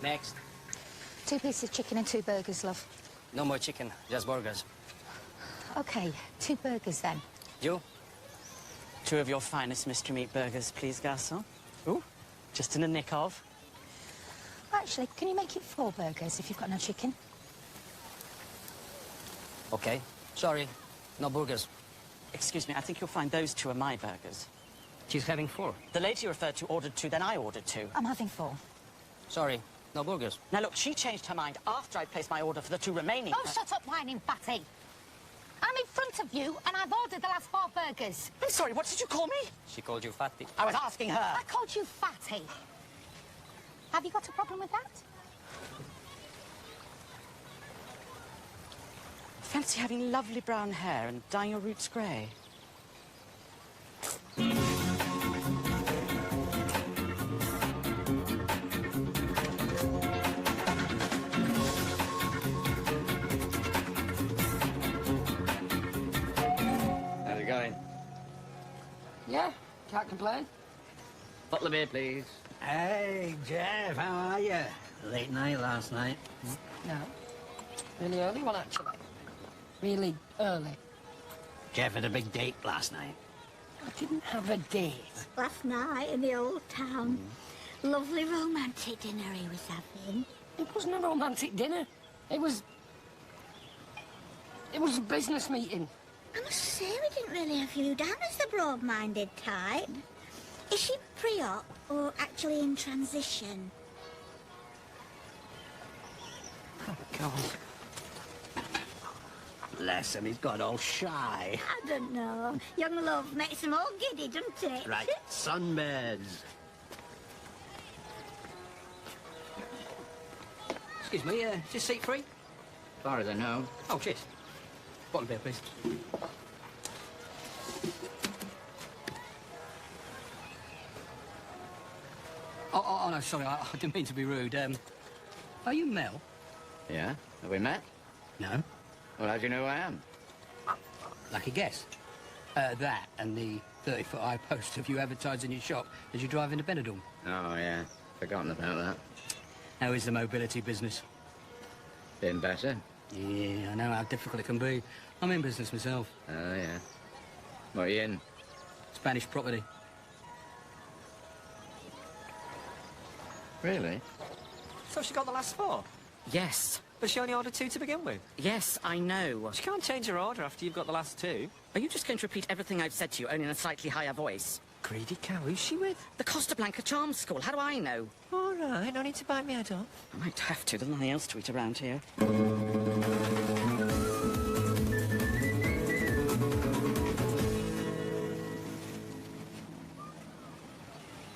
Next. 2 pieces of chicken and 2 burgers, love. No more chicken, just burgers. OK, 2 burgers then. You? 2 of your finest mystery meat burgers, please, garçon. Ooh, just in a nick of. Actually, can you make it 4 burgers if you've got no chicken? Okay. Sorry, no burgers. Excuse me, I think you'll find those 2 are my burgers. She's having 4. The lady you referred to ordered 2, then I ordered 2. I'm having 4. Sorry, no burgers. Now, look, she changed her mind after I placed my order for the 2 remaining. Oh, shut up, whining fatty. I'm in front of you, and I've ordered the last 4 burgers. I'm sorry, what did you call me? She called you fatty. I was asking her. I called you fatty. Have you got a problem with that? Fancy having lovely brown hair and dyeing your roots grey. How's it going? Yeah, can't complain. Bottle of beer, please. Hey, Jeff, how are you? Late night last night. No. Really early one, actually. Really early. Jeff had a big date last night. I didn't have a date. Last night in the old town. Lovely romantic dinner he was having. It wasn't a romantic dinner. It was a business meeting. I must say, we didn't really have you down as the broad-minded type. Is she pre-op or actually in transition? Oh, God. Bless him, he's got all shy. I don't know. Young love makes them all giddy, doesn't it? Right, sunbeds. Excuse me, is this seat free? As far as I know. Oh, cheers. Bottle of beer, please. Oh, no, sorry, I didn't mean to be rude. Are you Mel? Yeah? Have we met? No. Well, how do you know who I am? Lucky guess. That and the 30-foot high poster of you advertising your shop as you drive into Benidorm. Oh, yeah. Forgotten about that. How is the mobility business? Been better? Yeah, I know how difficult it can be. I'm in business myself. Oh, yeah. What are you in? Spanish property. Really? So she got the last 4? Yes. But she only ordered 2 to begin with. Yes, I know. She can't change her order after you've got the last 2. Are you just going to repeat everything I've said to you, only in a slightly higher voice? Greedy cow, who's she with? The Costa Blanca Charm School. How do I know? All right, no need to bite me head off. I might have to. There's nothing else to eat around here.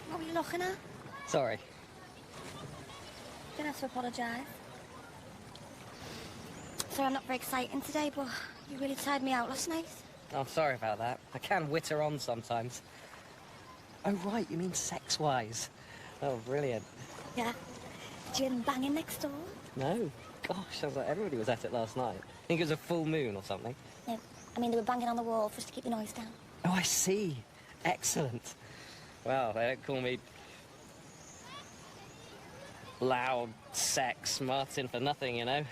What were you looking at? Sorry. Don't have to apologise. Sorry, I'm not very exciting today, but you really tired me out last night. I'm sorry about that. I can witter on sometimes. Oh, right, you mean sex-wise. Oh, brilliant. Yeah. Did you hear them banging next door? No. Gosh, sounds like everybody was at it last night. Think it was a full moon or something? No. I mean, they were banging on the wall for us to keep the noise down. Oh, I see. Excellent. Well, they don't call me loud sex Martin for nothing, you know.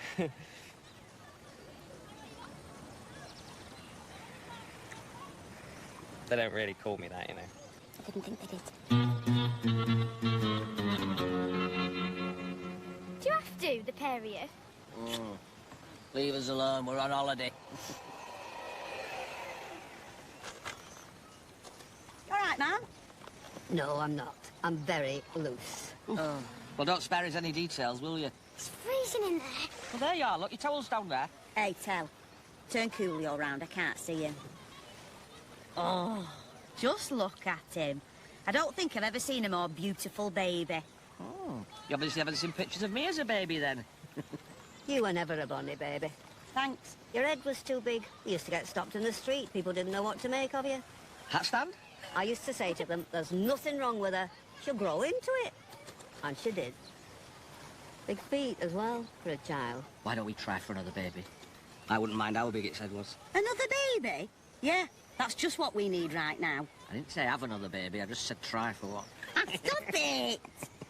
They don't really call me that, you know. I didn't think they did. Do you have to, the pair of you? Leave us alone, we're on holiday. All right, man. No, I'm not. I'm very loose. Oh. Well, don't spare us any details, will you? It's freezing in there. Well, there you are. Look, your towel's down there. Hey, Tell. Turn coolly all round. I can't see him. Oh, just look at him. I don't think I've ever seen a more beautiful baby. Oh. You obviously haven't seen pictures of me as a baby, then. You were never a bonny baby. Thanks. Your head was too big. You used to get stopped in the street. People didn't know what to make of you. Hat stand? I used to say to them, there's nothing wrong with her. She'll grow into it. And she did. Big feet as well, for a child. Why don't we try for another baby? I wouldn't mind how big its head was. Another baby? Yeah, that's just what we need right now. I didn't say have another baby, I just said try for one. Stop it!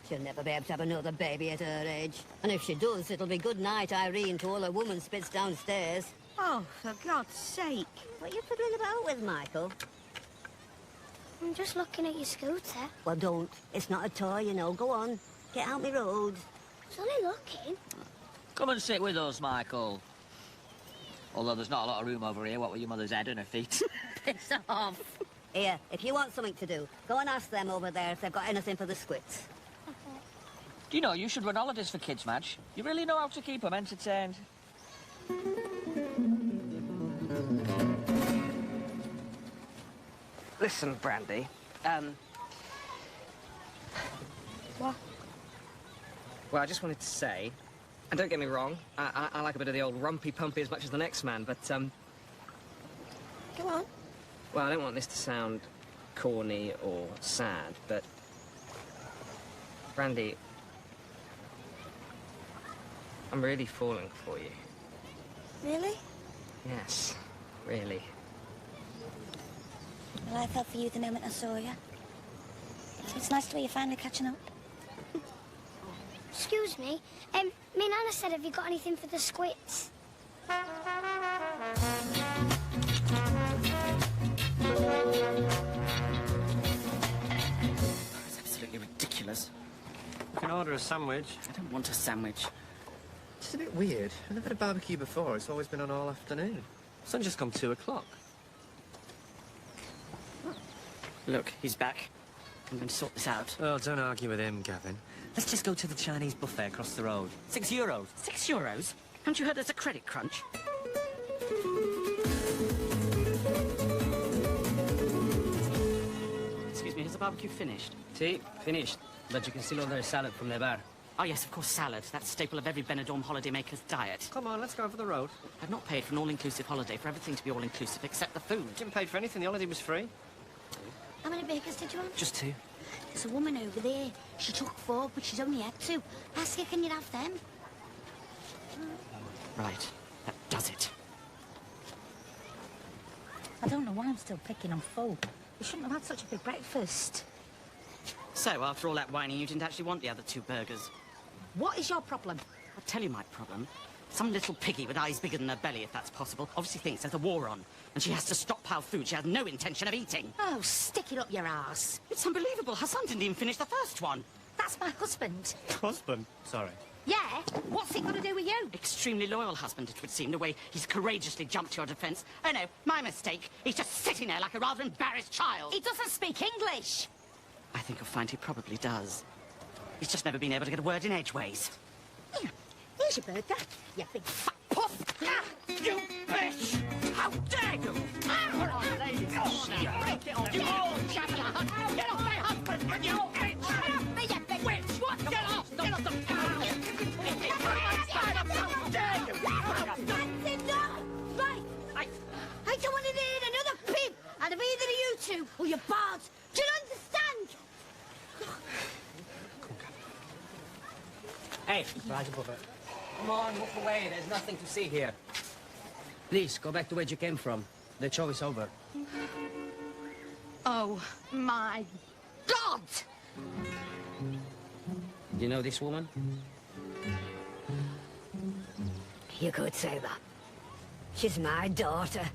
She'll never be able to have another baby at her age. And if she does, it'll be good night, Irene, to all her woman spits downstairs. Oh, for God's sake. What are you fiddling about with, Michael? I'm just looking at your scooter. Well, don't. It's not a toy, you know. Go on. Get out me road. I was only looking. Come and sit with us, Michael. Although there's not a lot of room over here, what with your mother's head and her feet. Piss off. Here, if you want something to do, go and ask them over there if they've got anything for the squits. Do you know, you should run holidays for kids, Madge. You really know how to keep them entertained. Listen, Brandy. What? Well, I just wanted to say, and don't get me wrong, I like a bit of the old rumpy-pumpy as much as the next man, but, Go on. well, I don't want this to sound corny or sad, but... Brandy, I'm really falling for you. Really? Yes, really. Well, I felt for you the moment I saw you. It's nice to hear you finally catching up. Excuse me. Me Nana said, have you got anything for the squits? It's absolutely ridiculous. You can order a sandwich. I don't want a sandwich. It's a bit weird. I've never had a barbecue before. It's always been on all afternoon. Sun's just gone 2 o'clock. Look, he's back. I'm going to sort this out. Oh, don't argue with him, Gavin. Let's just go to the Chinese buffet across the road. €6. €6? Haven't you heard there's a credit crunch? Excuse me, has the barbecue finished? See, finished. But you can still order a salad from the bar. Oh, yes, of course, salad. That's a staple of every Benidorm holidaymaker's diet. Come on, let's go over the road. I've not paid for an all-inclusive holiday for everything to be all-inclusive except the food. Didn't pay for anything. The holiday was free. How many bakers did you want? Just 2. There's a woman over there. She took 4, but she's only had 2. Ask her, can you have them? Right, that does it. I don't know why I'm still picking on full. We shouldn't have had such a big breakfast. So, after all that whining, you didn't actually want the other 2 burgers? What is your problem? I'll tell you my problem. Some little piggy with eyes bigger than her belly, if that's possible, obviously thinks there's a war on, and she has to stockpile food she has no intention of eating. Oh, stick it up your arse. It's unbelievable. Her son didn't even finish the first one. That's my husband. Husband? Sorry. Yeah? What's it got to do with you? Extremely loyal husband, it would seem, the way he's courageously jumped to your defence. Oh, no, my mistake. He's just sitting there like a rather embarrassed child. He doesn't speak English. I think you'll find he probably does. He's just never been able to get a word in edgeways. Here, here's your burger, you big fat puff. Ah, you bitch! How dare you! Come on, ladies. Get on, you old jackal! Get off my husband, you bitch! You big Witch! What? Get off! Get off the... How dare you! That's enough! Right. I don't want to hear another peep out of either of you 2 or your bards. Do you understand? Hey, right above it. Come on, move away. There's nothing to see here. Please, go back to where you came from. The show is over. Oh, my God! Do you know this woman? You could say that. She's my daughter.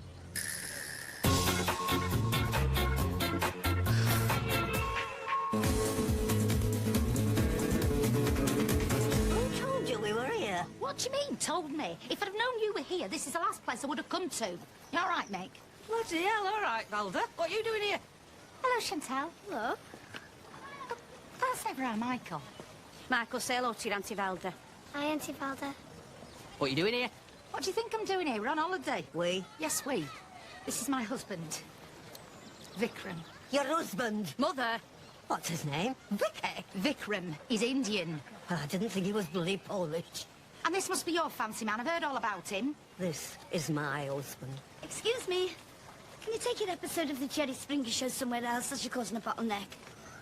Who told you we were here? What do you mean, told me? If I'd have known you were here, this is the last place I would have come to. You all right, Meg? Bloody hell, all right, Valda. What are you doing here? Hello, Chantal. Hello. That's never our Michael. Michael, say hello to your Auntie Valda. Hi, Auntie Valda. What are you doing here? What do you think I'm doing here? We're on holiday. We? Yes, we. This is my husband, Vikram. Your husband? Mother, What's his name? Vicky? Vikram. He's Indian. Well, I didn't think he was bloody Polish. And this must be your fancy man. I've heard all about him. This is my husband. Excuse me. Can you take an episode of the Jerry Springer show somewhere else as you're causing a bottleneck?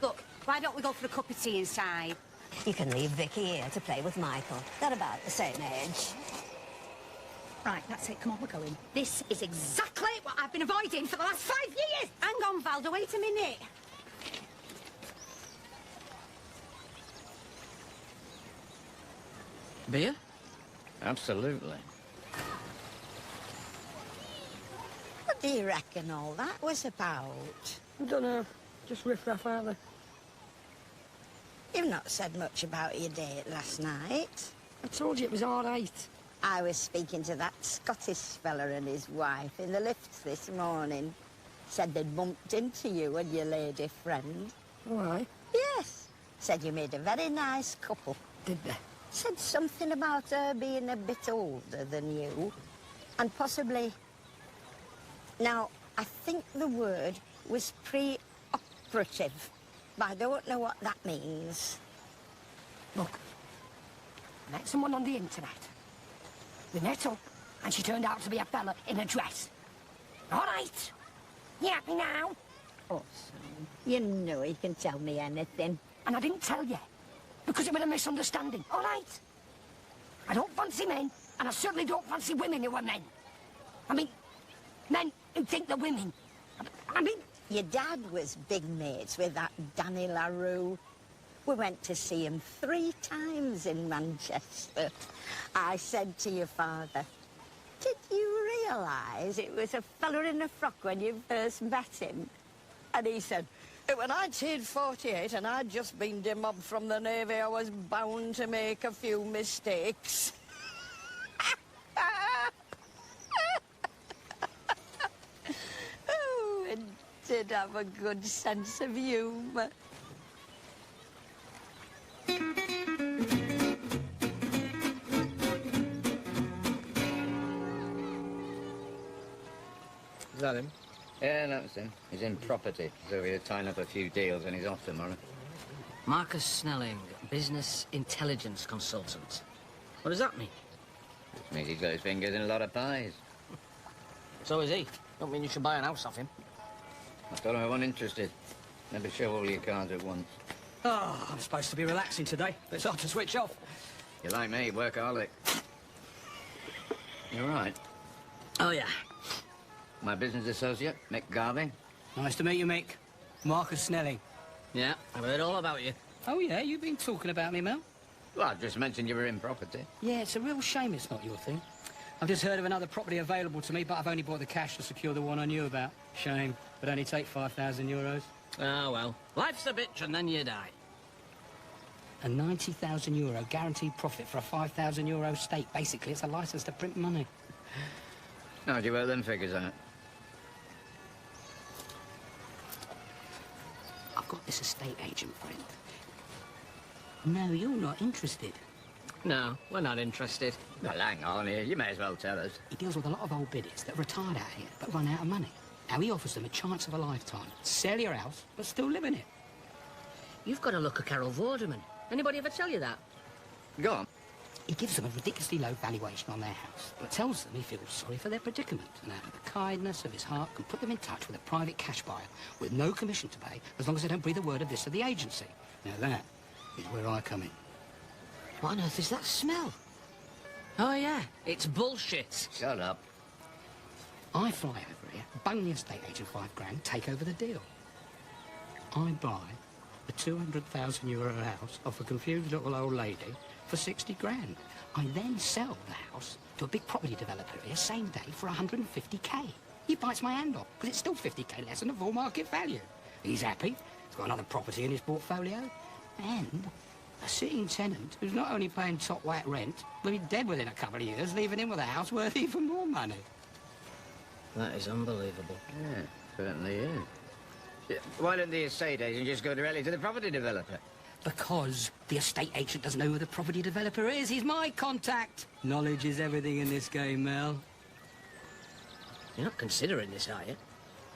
Look, why don't we go for a cup of tea inside? You can leave Vicky here to play with Michael. They're about the same age. Right, that's it. Come on, we're going. This is exactly what I've been avoiding for the last 5 years. Hang on, Valda, wait a minute. Beer? Absolutely. What do you reckon all that was about? I don't know. Just riff-raff, are they? You've not said much about your date last night. I told you it was all right. I was speaking to that Scottish fella and his wife in the lifts this morning. Said they'd bumped into you and your lady friend. Why? Yes. Said you made a very nice couple. Did they? Said something about her being a bit older than you. And possibly... Now, I think the word was pre-operative. But I don't know what that means. Look, I met someone on the internet. We met up, and she turned out to be a fella in a dress. All right. You happy now? Oh, son, you know he can tell me anything. And I didn't tell you, because it was a misunderstanding, all right? I don't fancy men, and I certainly don't fancy women who are men. I mean, men who think they're women. I mean... Your dad was big mates with that Danny LaRue. We went to see him 3 times in Manchester. I said to your father, did you realise it was a fella in a frock when you first met him? And he said, it was 1948 and I'd just been demobbed from the Navy. I was bound to make a few mistakes. Oh, it did have a good sense of humour. Is that him? Yeah, that's him. He's in property, so we're tying up a few deals and he's off tomorrow. Marcus Snelling, business intelligence consultant. What does that mean? Which means he's got his fingers in a lot of pies. So is he. Don't mean you should buy an house off him. I told him I wasn't interested. Never show all your cards at once. Oh, I'm supposed to be relaxing today, but it's hard to switch off. You're like me, workaholic. You're right. Oh, yeah. My business associate, Mick Garvey. Nice to meet you, Mick. Marcus Snelling. Yeah, I've heard all about you. Oh, yeah? You've been talking about me, Mel? Well, I just mentioned you were in property. Yeah, it's a real shame it's not your thing. I've just heard of another property available to me, but I've only bought the cash to secure the one I knew about. Shame. But only take 5,000 euros. Ah, well. Life's a bitch and then you die. A 90,000 euro guaranteed profit for a 5,000 euro stake. Basically, it's a license to print money. How do you work them figures out? I've got this estate agent friend. No, you're not interested. No, we're not interested. Well, hang on here. You may as well tell us. He deals with a lot of old biddies that are retired out here but run out of money. Now, he offers them a chance of a lifetime. Sell your house, but still live in it. You've got to look at Carol Vorderman. Anybody ever tell you that? Go on. He gives them a ridiculously low valuation on their house, but tells them he feels sorry for their predicament and out of the kindness of his heart can put them in touch with a private cash buyer with no commission to pay as long as they don't breathe a word of this to the agency. Now that is where I come in. What on earth is that smell? Oh, yeah, it's bullshit. Shut up. I fly over here, bung the estate agent 5 grand, take over the deal. I buy a 200,000 euro house off a confused little old lady for 60 grand. I then sell the house to a big property developer here, same day, for 150k. He bites my hand off, because it's still 50k less than the full market value. He's happy. He's got another property in his portfolio. And a sitting tenant who's not only paying top whack rent, will be dead within a couple of years, leaving him with a house worth even more money. That is unbelievable. Yeah, certainly is. Yeah, why don't the estate agent just go directly to the property developer? Because the estate agent doesn't know who the property developer is. He's my contact. Knowledge is everything in this game, Mel. You're not considering this, are you?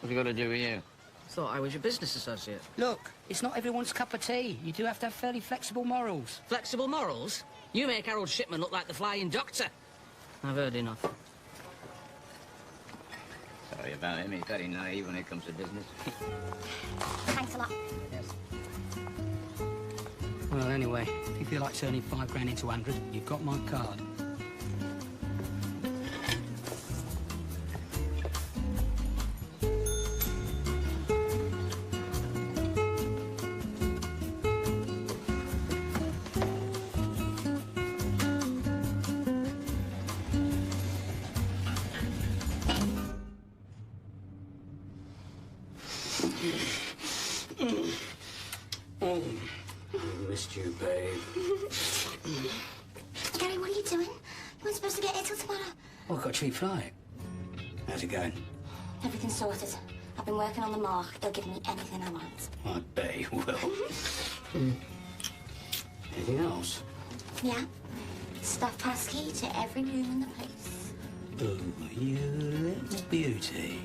What's it got to do with you? Thought I was your business associate. Look, it's not everyone's cup of tea. You do have to have fairly flexible morals. Flexible morals? You make Harold Shipman look like the Flying Doctor. I've heard enough. Sorry about him. He's very naive when it comes to business. Thanks a lot. Yes. Well, anyway, if you feel like turning 5 grand into 100, you've got my card. babe. Gary, what are you doing? You weren't supposed to get here till tomorrow. Well, I've got a cheap flight. How's it going? Everything's sorted. I've been working on the mark. He'll give me anything I want. I bet he will. Anything else? Yeah. Stuff passkey to every room in the place. Oh, you little beauty.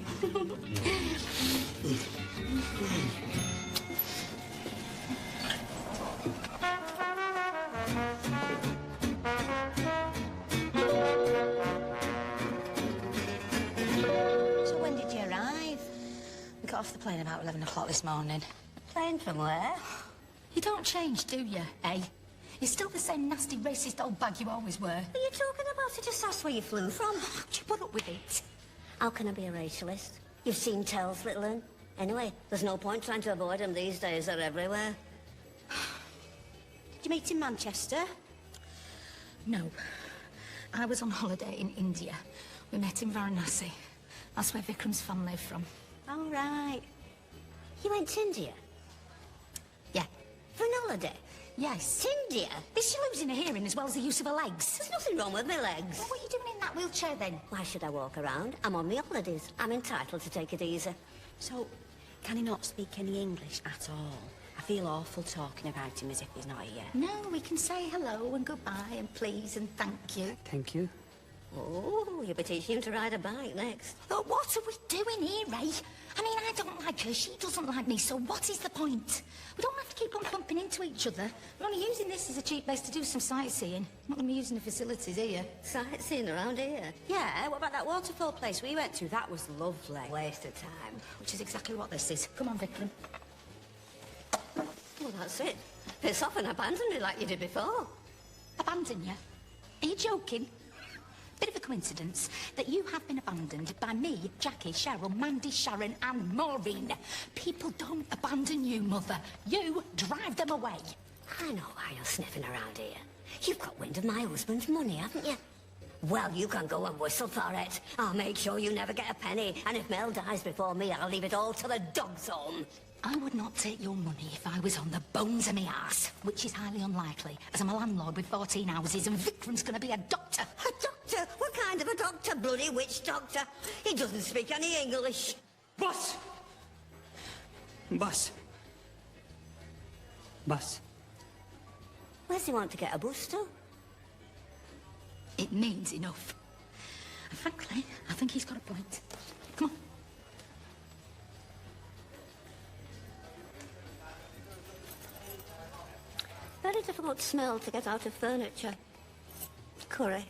So when did you arrive? We got off the plane about 11 o'clock this morning. Plane from where? You don't change, do you, eh? You're still the same nasty, racist old bag you always were. What are you talking about? I just asked where you flew from. How'd you put up with it? How can I be a racialist? You've seen tells, little un. Anyway, there's no point trying to avoid them these days. They're everywhere. Did you meet in Manchester? No. I was on holiday in India. We met in Varanasi. That's where Vikram's family are from. All right. You went to India? Yeah. For an holiday? Yes. To India? Is she losing her hearing as well as the use of her legs? There's nothing wrong with my legs. Well, what are you doing in that wheelchair then? Why should I walk around? I'm on my holidays. I'm entitled to take it easy. So, can he not speak any English at all? I feel awful talking about him as if he's not here. No, we can say hello and goodbye and please and thank you. Thank you. Oh, you'll be teaching him to ride a bike next. But what are we doing here, Ray? I mean, I don't like her, she doesn't like me, so what is the point? We don't have to keep on bumping into each other. We're only using this as a cheap place to do some sightseeing. Not going to be using the facilities here. Sightseeing around here? Yeah, what about that waterfall place we went to? That was lovely. Waste of time. Which is exactly what this is. Come on, Vikram. Well, that's it. Piss off and abandon me like you did before. Abandon you? Are you joking? Bit of a coincidence that you have been abandoned by me, Jackie, Cheryl, Mandy, Sharon and Maureen. People don't abandon you, Mother. You drive them away. I know why you're sniffing around here. You've got wind of my husband's money, haven't you? Well, you can go and whistle for it. I'll make sure you never get a penny. And if Mel dies before me, I'll leave it all to the dog's home. I would not take your money if I was on the bones of me arse, which is highly unlikely, as I'm a landlord with 14 houses and Vikram's going to be a doctor. A doctor? What kind of a doctor? Bloody witch doctor? He doesn't speak any English. Bus! Bus. Bus. Where's he want to get a bus to? It means enough. And frankly, I think he's got a point. Come on. Very difficult smell to get out of furniture. Curry.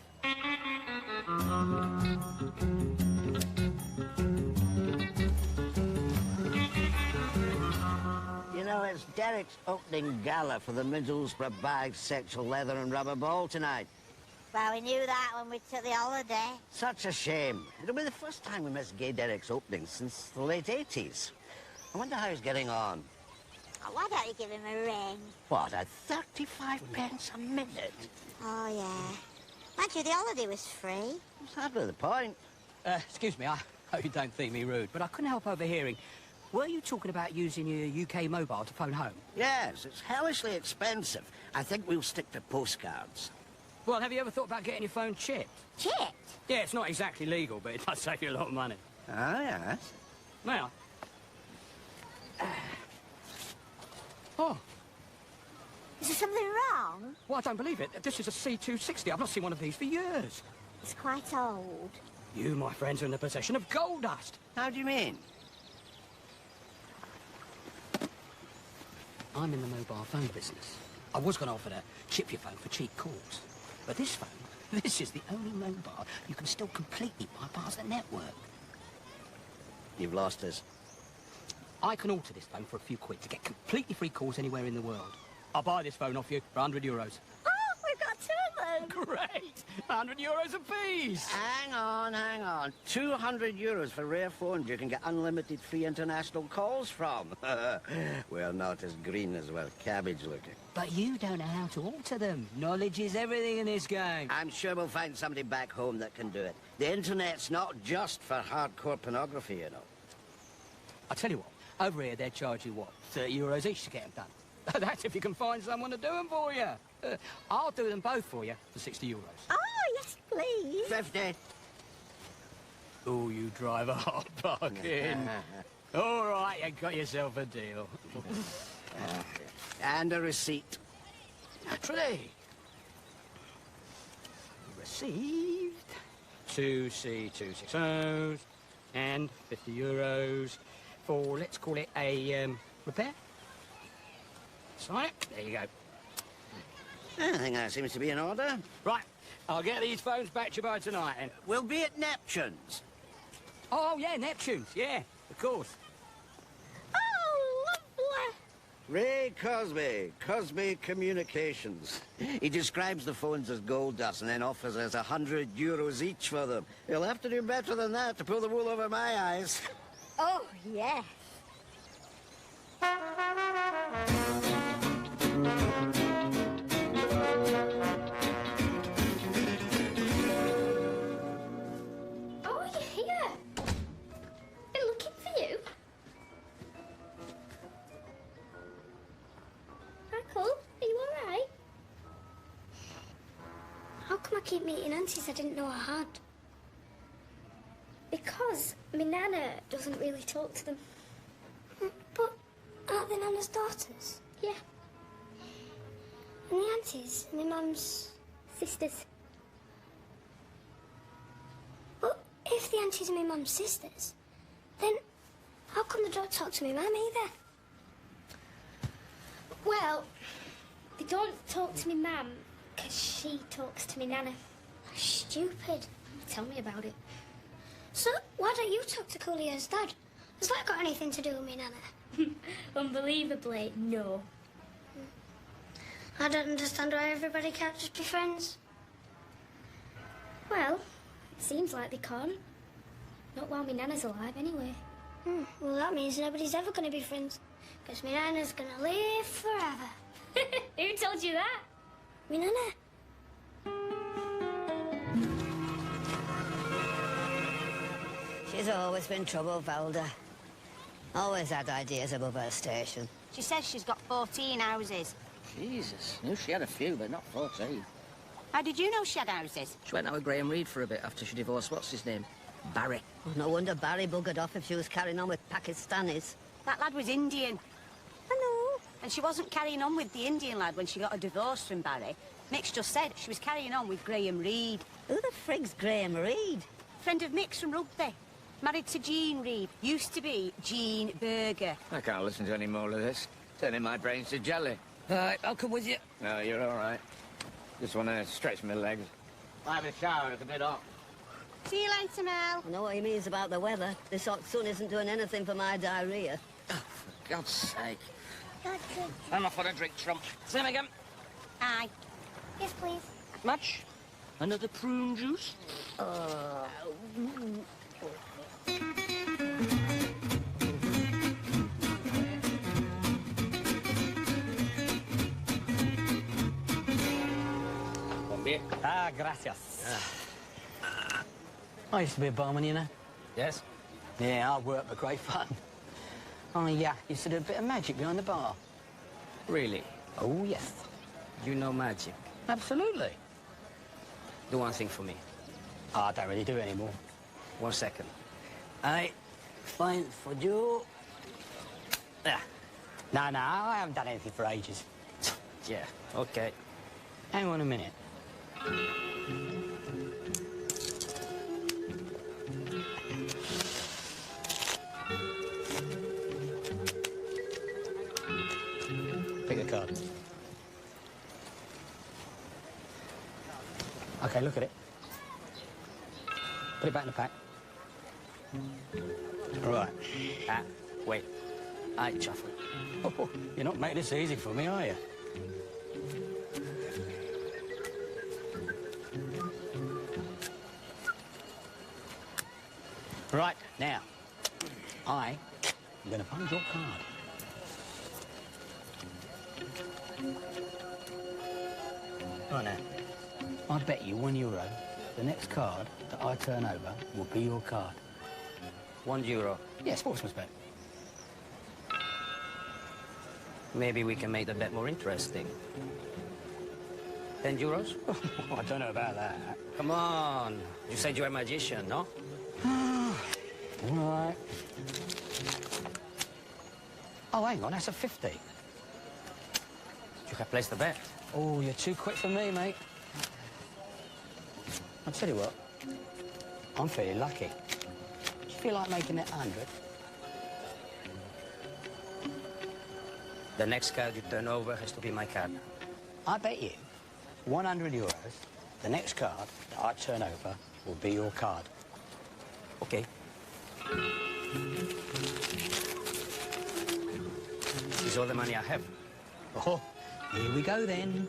You know, it's Derek's opening gala for the Middlesbrough Bisexual Leather and Rubber Ball tonight. Well, we knew that when we took the holiday. Such a shame. It'll be the first time we miss Gay Derek's opening since the late 80s. I wonder how he's getting on. Oh, why don't you give him a ring? What, at 35 pence a minute? Oh, yeah. Mind you, the holiday was free. What's that with the point? Excuse me, I hope you don't think me rude, but I couldn't help overhearing. Were you talking about using your UK mobile to phone home? Yes, it's hellishly expensive. I think we'll stick to postcards. Well, have you ever thought about getting your phone chipped? Chipped? Yeah, it's not exactly legal, but it does save you a lot of money. Ah, yes. Now. Oh. Is there something wrong? Well, I don't believe it. This is a C260. I've not seen one of these for years. It's quite old. You, my friends, are in the possession of gold dust. How do you mean? I'm in the mobile phone business. I was going to offer to chip your phone for cheap calls. But this phone, this is the only mobile you can still completely bypass the network. You've lost us. I can alter this phone for a few quid to get completely free calls anywhere in the world. I'll buy this phone off you for 100 euros. Oh, we've got two of them. Great! 100 euros apiece! Hang on. 200 euros for rare phones you can get unlimited free international calls from. We're not as green as, well, cabbage looking. But you don't know how to alter them. Knowledge is everything in this game. I'm sure we'll find somebody back home that can do it. The internet's not just for hardcore pornography, you know. I'll tell you what, over here they're charging, what, 30 euros each to get them done? That's if you can find someone to do them for you. I'll do them both for you for 60 euros. Oh, yes, please. 50. Oh, you drive a hot bargain. All right, you got yourself a deal. And a receipt. Naturally. Received 2C260s and 50 euros for, let's call it a repair. Sign it. There you go. I think that seems to be in order. Right, I'll get these phones back to you by tonight, then. We'll be at Neptune's. Oh, yeah, Neptune's, yeah, of course. Oh, lovely. Ray Cosby Communications. He describes the phones as gold dust and then offers us 100 euros each for them. You'll have to do better than that to pull the wool over my eyes. Oh, yes. Oh, you're here. Been looking for you. Michael, are you all right? How come I keep meeting aunties I didn't know I had? Because my nana doesn't really talk to them. But aren't they Nana's daughters? Yeah. And the aunties, my mum's sisters. But if the aunties are my mum's sisters, then how come they don't talk to me mum either? Well, they don't talk to me mum because she talks to me nana. Stupid. Tell me about it. So, why don't you talk to Coolio's dad? Has that got anything to do with me nana? Unbelievably, no. I don't understand why everybody can't just be friends. Well, it seems like they can't. Not while my nana's alive, anyway. Well, that means nobody's ever going to be friends. Because my nana's going to live forever. Who told you that? Me nana. She's always been trouble, Valda. Always had ideas above her station. She says she's got 14 houses. Jesus, knew she had a few, but not 14. How did you know she had houses? She went out with Graham Reed for a bit after she divorced, what's his name? Barry. Oh, no wonder Barry buggered off if she was carrying on with Pakistanis. That lad was Indian. I know. And she wasn't carrying on with the Indian lad when she got a divorce from Barry. Mick's just said she was carrying on with Graham Reed. Who the frig's Graham Reed? Friend of Mick's from rugby. Married to Jean Reed. Used to be Jean Berger. I can't listen to any more of this. Turning my brains to jelly. All right, I'll come with you. No, you're all right. Just want to stretch my legs. I'll have a shower. It's a bit hot. See you later, Mel. I know what he means about the weather. This hot sun isn't doing anything for my diarrhea. Oh, for God's sake. I'm off on a drink, Trump. Same again. Aye. Yes, please. Much? Another prune juice? Ah, gracias. I used to be a barman, you know. Yes? Yeah, hard work, but great fun. I used to do a bit of magic behind the bar. Really? Oh, yes. You know magic? Absolutely. Do one thing for me. Oh, I don't really do it anymore. 1 second. I find for you. No, I haven't done anything for ages. Yeah, okay. Hang on a minute. Pick a card. Okay, look at it. Put it back in the pack. Right. Wait. I shuffle. Oh, you're not making this easy for me, are you? Right, now, I'm going to punch your card. Right now, I bet you €1 the next card that I turn over will be your card. €1. Yeah, sportsman's bet. Maybe we can make the bet more interesting. 10 euros? I don't know about that. Come on. You said you're a magician, no? All right. Oh, hang on, that's a 50. You can place the bet. Oh, you're too quick for me, mate. I'll tell you what, I'm feeling lucky. Do you feel like making it 100? The next card you turn over has to be my card. I bet you 100 euros, the next card that I turn over will be your card. Okay. This is all the money I have. Oh, here we go then.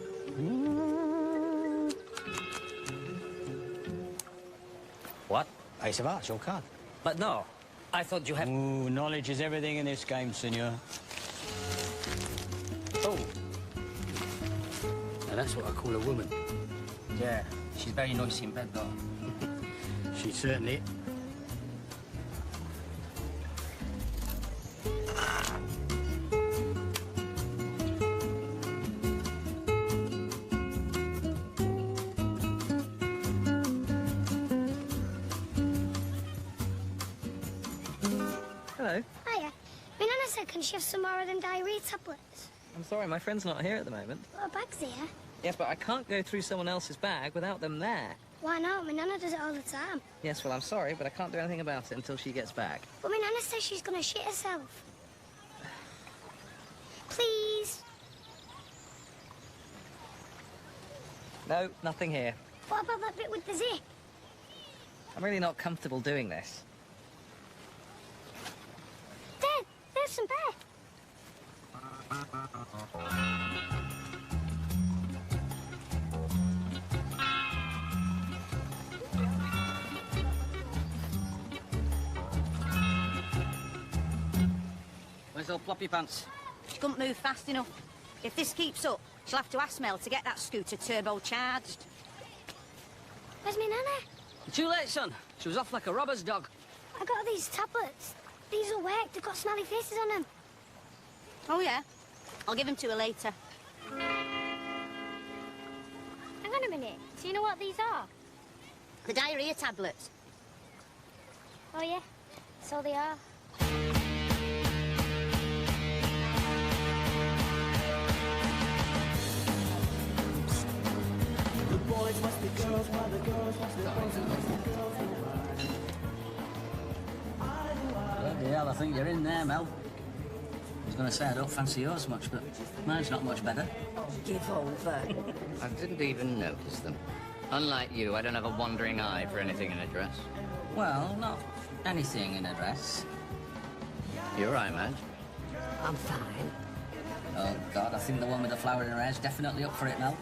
What? Ace of Hearts, your card. But no, I thought you had... Ooh, knowledge is everything in this game, senor. Oh. Now that's what I call a woman. Yeah, she's very noisy in bed, though. She certainly... Hello. Hiya. My Nana said, can she have some more of them diarrhea tablets? I'm sorry, my friend's not here at the moment. Well, her bag's here. Yes, but I can't go through someone else's bag without them there. Why not? My Nana does it all the time. Yes, well, I'm sorry, but I can't do anything about it until she gets back. But my Nana says she's going to shit herself. Please. No, nothing here. What about that bit with the zip? I'm really not comfortable doing this. Dad, there's some bear. Where's old Floppy Pants? She couldn't move fast enough. If this keeps up, she'll have to ask Mel to get that scooter turbocharged. Where's my Nana? Too late, son. She was off like a robber's dog. I got these tablets. These will work. They've got smiley faces on them. Oh, yeah? I'll give them to her later. Hang on a minute. Do you know what these are? The diarrhea tablets. Oh, yeah. So they are. The boys must be girls, while the girls must be boys, and must be girls and Bloody hell, I think you're in there, Mel. I was going to say I don't fancy yours much, but mine's not much better. Give over. I didn't even notice them. Unlike you, I don't have a wandering eye for anything in a dress. Well, not anything in a dress. You're right, Madge. I'm fine. Oh, God, I think the one with the flower in her hair's definitely up for it, Mel.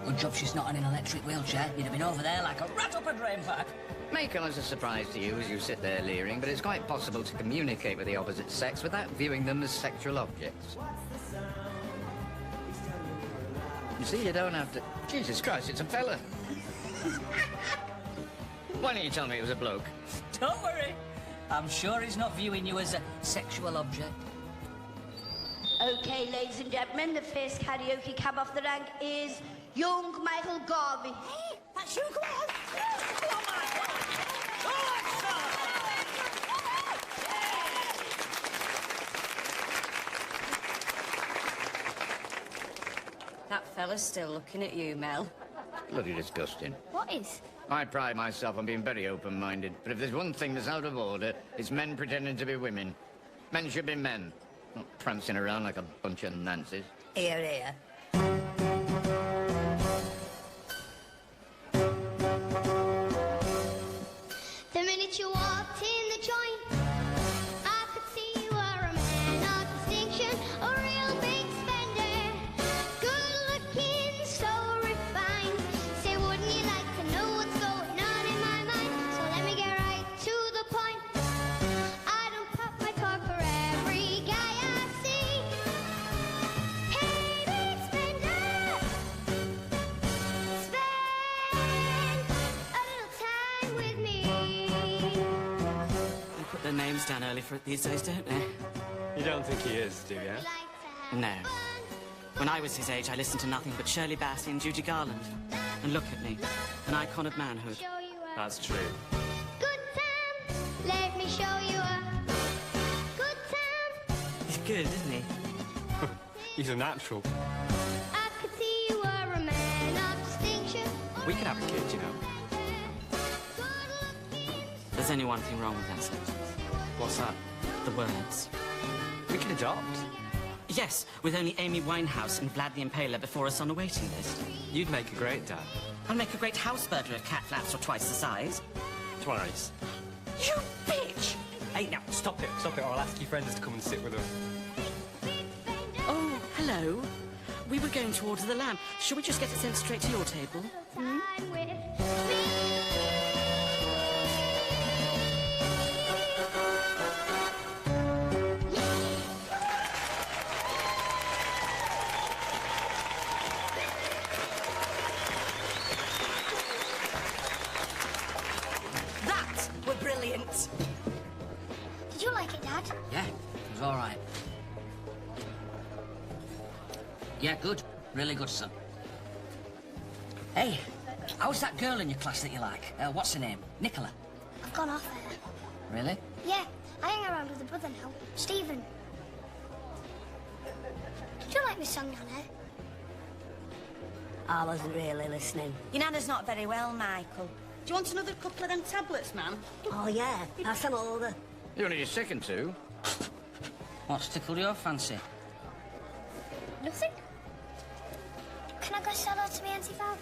Good job she's not in an electric wheelchair. You'd have been over there like a rat up a drain pipe. May come as a surprise to you as you sit there leering, but it's quite possible to communicate with the opposite sex without viewing them as sexual objects. You see, you don't have to... Jesus Christ, it's a fella. Why didn't you tell me it was a bloke? Don't worry. I'm sure he's not viewing you as a sexual object. OK, ladies and gentlemen, the first karaoke cab off the rank is young Michael Garvey. Hey, that's you, go on. Go on, Michael. Go on, son. That fella's still looking at you, Mel. Bloody disgusting. What is? I pride myself on being very open-minded, but if there's one thing that's out of order, it's men pretending to be women. Men should be men, not prancing around like a bunch of Nancies. Here, here. The minute you walked in the joint, I could see you were a man of distinction, a real big spender, good looking, so refined. Say, wouldn't you like to know what's going on in my mind? So let me get right to the point. I don't pop my cork for every guy I see. Hey, big spender, spend a little time with me. They put their names down early for it these days, don't they? You don't think he is, do you? Like to No. When I was his age, I listened to nothing but Shirley Bassey and Judy Garland. And look at me, an icon of manhood. That's true. Good time, let me show you a good time. He's good, isn't he? He's a natural. I could see you were a man of distinction. We could have a kid, you know. There's only one thing wrong with that sentence. What's that? The words. We can adopt. Yes, with only Amy Winehouse and Vlad the Impaler before us on a waiting list. You'd make a great dad. I'll make a great house burglar if cat flaps are twice the size. Twice. You bitch! Hey, now, stop it, or I'll ask your friends to come and sit with us. Oh, hello. We were going to order the lamb. Shall we just get it sent straight to your table? Time with That were brilliant. Did you like it, Dad? Yeah, it was all right. Yeah, good. Really good, son. Hey, how's that girl in your class that you like? What's her name? Nicola? I've gone off her. Really? Yeah, I hang around with a brother now, Stephen. Did you like my song, Nana? I wasn't really listening. Your nana's not very well, Michael. Do you want another couple of them tablets, man? Oh, yeah. Have some over. You only your second two. What's tickled your fancy? Nothing. Can I go sell her to my auntie father?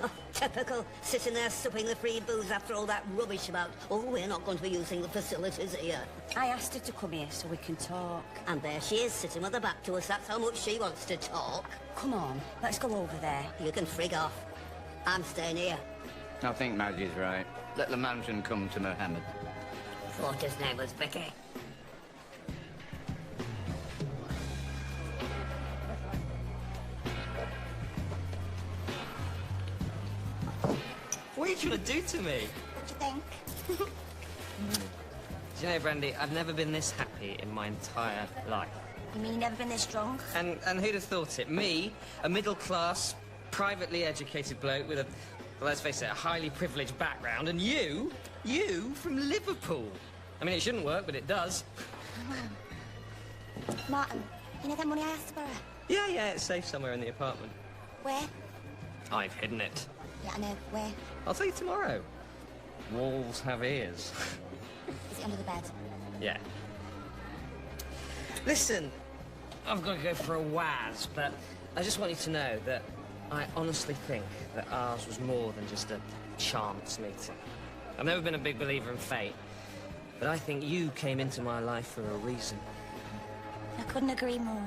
Oh, typical. Sitting there supping the free booze after all that rubbish about, oh, we're not going to be using the facilities here. I asked her to come here so we can talk. And there she is, sitting with her back to us. That's how much she wants to talk. Come on, let's go over there. You can frig off. I'm staying here. I think Maggie's right. Let the mountain come to Mohammed. Thought his name was Vicky. What are you trying to do to me? What do you think? Do you know, Brandy, I've never been this happy in my entire life. You mean you've never been this drunk? And who'd have thought it? Me, a middle-class, privately educated bloke with a, well, let's face it, a highly privileged background, and you from Liverpool. I mean, it shouldn't work, but it does. Martin, you know that money I asked to borrow? Yeah, it's safe somewhere in the apartment. Where? I've hidden it. Yeah, I know. Where? I'll tell you tomorrow. Walls have ears. Is it under the bed? Yeah. Listen, I've got to go for a waz, but I just want you to know that I honestly think that ours was more than just a chance meeting. I've never been a big believer in fate, but I think you came into my life for a reason. I couldn't agree more.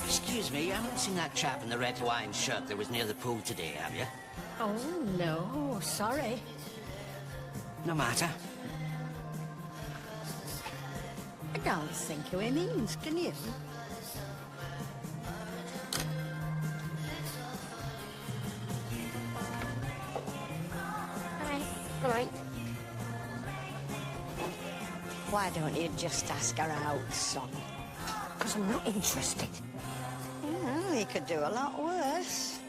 Excuse me, you haven't seen that chap in the red Hawaiian shirt that was near the pool today, have you? Oh, no, sorry. No matter. I can't think who he means, can you? All right. Why don't you just ask her out, son? Because I'm not interested. Well, he could do a lot worse.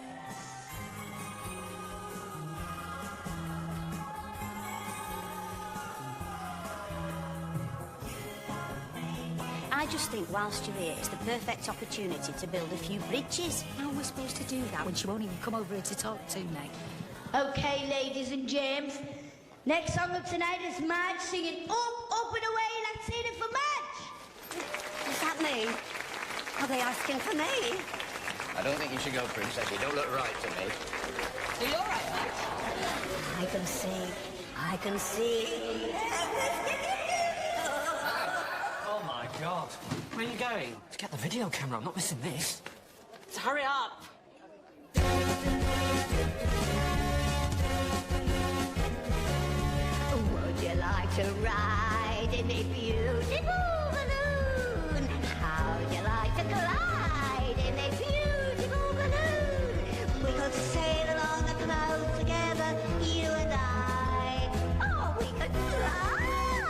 I just think whilst you're here, it's the perfect opportunity to build a few bridges. How are we supposed to do that when she won't even come over here to talk to me? Okay, ladies and James. Next song of tonight is Madge singing Up and Away. Let's sing it for Madge. Is that me? Are they asking for me? I don't think you should go, Princess. You don't look right to me. Are you all right, Madge? I can see. I can see. Oh, my God. Where are you going? To get the video camera. I'm not missing this. So hurry up. Would you like to ride in a beautiful balloon? How'd you like to glide in a beautiful balloon? We could sail along the clouds together, you and I. Oh, we could fly.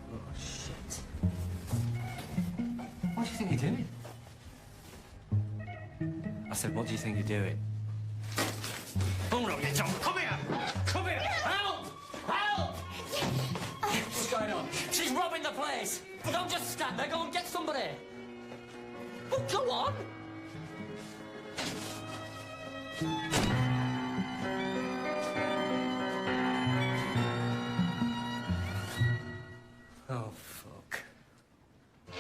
Oh, shit. What do you think you're doing? I said, what do you think you're doing? Oh, no, you don't. Come here! Come here! Help! Help! What's going on? She's robbing the place! Don't just stand there. Go and get somebody. Oh, go on! Oh, fuck.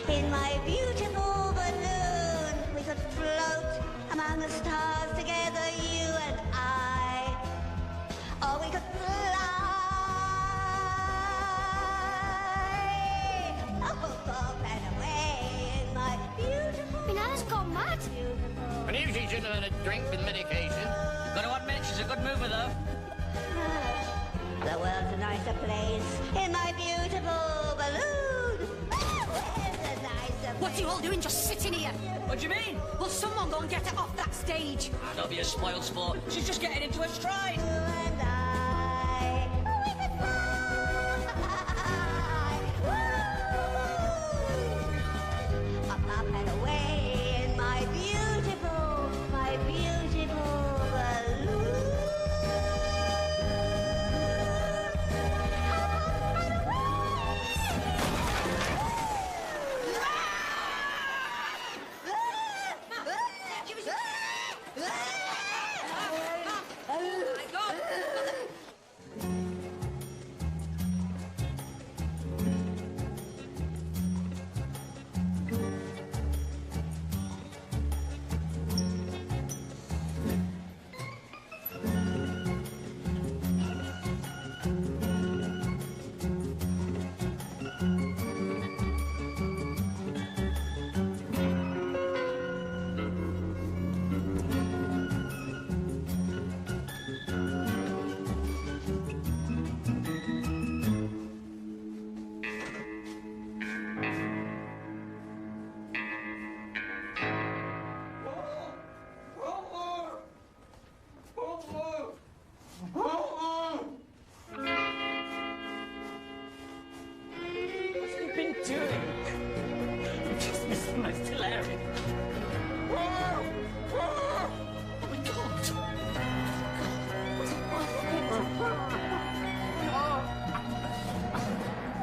In my beautiful balloon, we could float among the stars together, you and I. Or we could fly. Oh, up and away in my beautiful... Banana's gone mad. I knew she shouldn't have had a drink with medication. Got to admit, she's a good mover, though. The world's a nicer place in my beautiful balloon. It's a nicer What are you all doing just sitting here? What do you mean? Will someone go and get her off that stage? Ah, don't be a spoiled sport. She's just getting into her stride. and I. We could fly. Up and away in my beautiful balloon. What have you been doing? Just missed the most hilarious. Oh, my God.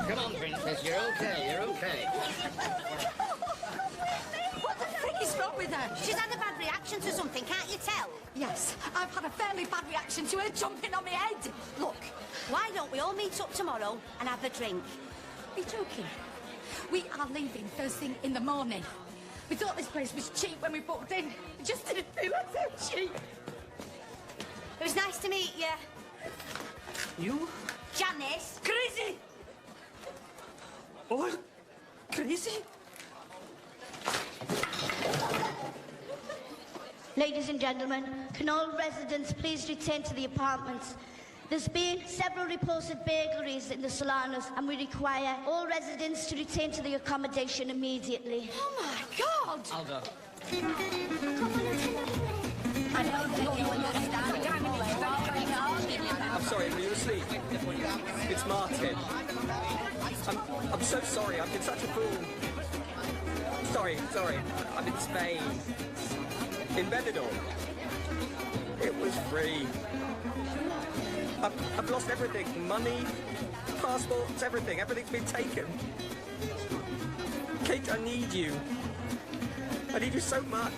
Come on, Princess, you're okay, you're okay. What the frick is wrong with her? She's had a bad reaction to something, can't you tell? Yes, I've had a fairly bad reaction to her jumping on my head. Look, why don't we all meet up tomorrow and have a drink? Are you joking? We are leaving first thing in the morning. We thought this place was cheap when we booked in. It just didn't feel so cheap. It was nice to meet you. You? Janice. Crazy! Oh, crazy? Ladies and gentlemen, can all residents please return to the apartments? There's been several reported burglaries in the Solanas, and we require all residents to return to the accommodation immediately. Oh, my God! I'll go. I'm sorry, were you asleep? It's Martin. I'm so sorry, I've been such a fool. Sorry, I'm in Spain. In Benidorm. It was free. I've lost everything. Money, passports, everything. Everything's been taken. Kate, I need you. I need you so much.